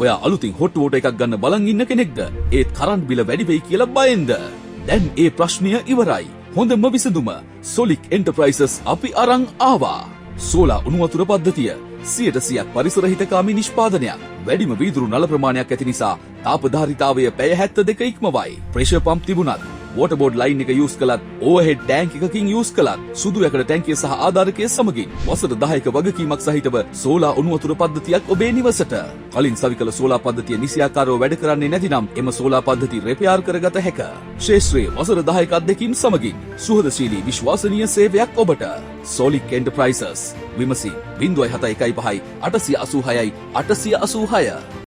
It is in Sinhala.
ඔයා අලුතින් හොට්ටුවට එකක් ගන්න බලන් ඉන්න කෙනෙක්ද? ඒත් කරන්ට් බිල වැඩි වෙයි කියලා බයෙන්ද? දැන් ඒ ප්‍රශ්නය ඉවරයි. හොඳම විසඳුම සොලික් එන්ටර්ප්‍රයිසස් අපි අරන් ආවා. සෝලා උණු වතුර පද්ධතිය 100% පරිසර හිතකාමී නිෂ්පාදනයක්. වැඩිම වීදුරු නල ප්‍රමාණයක් ඇති නිසා තාපධාරිතාවය පැය 72 ඉක්මවයි. ප්‍රෙෂර් පම්ප් තිබුණත්, වෝටර් බෝඩ් ලයින් එක යූස් කළත්, ඕවර්හෙඩ් ටැංක් එකකින් යූස් කළත්, සුදු යකඩ ටැංකිය සහ ආධාරකය සමගින් වසර 10ක වගකීමක් සහිතව සෝලා උණු වතුර පද්ධතියක් ඔබේ නිවසට. කලින් සවිකල සෝලා පද්ධතිය නිසියාකාරව වැඩ කරන්නේ නැතිනම් එම සෝලා පද්ධතිය රෙපෙයාර් කරගත හැක. ශ්‍රේෂ්ඨයේ වසර 10ක අත්දැකීම් සමගින් සුහදශීලී විශ්වාසනීය සේවයක් ඔබට. සොලික් එන්ටර්ප්‍රයිසස් විමසි 071 886 886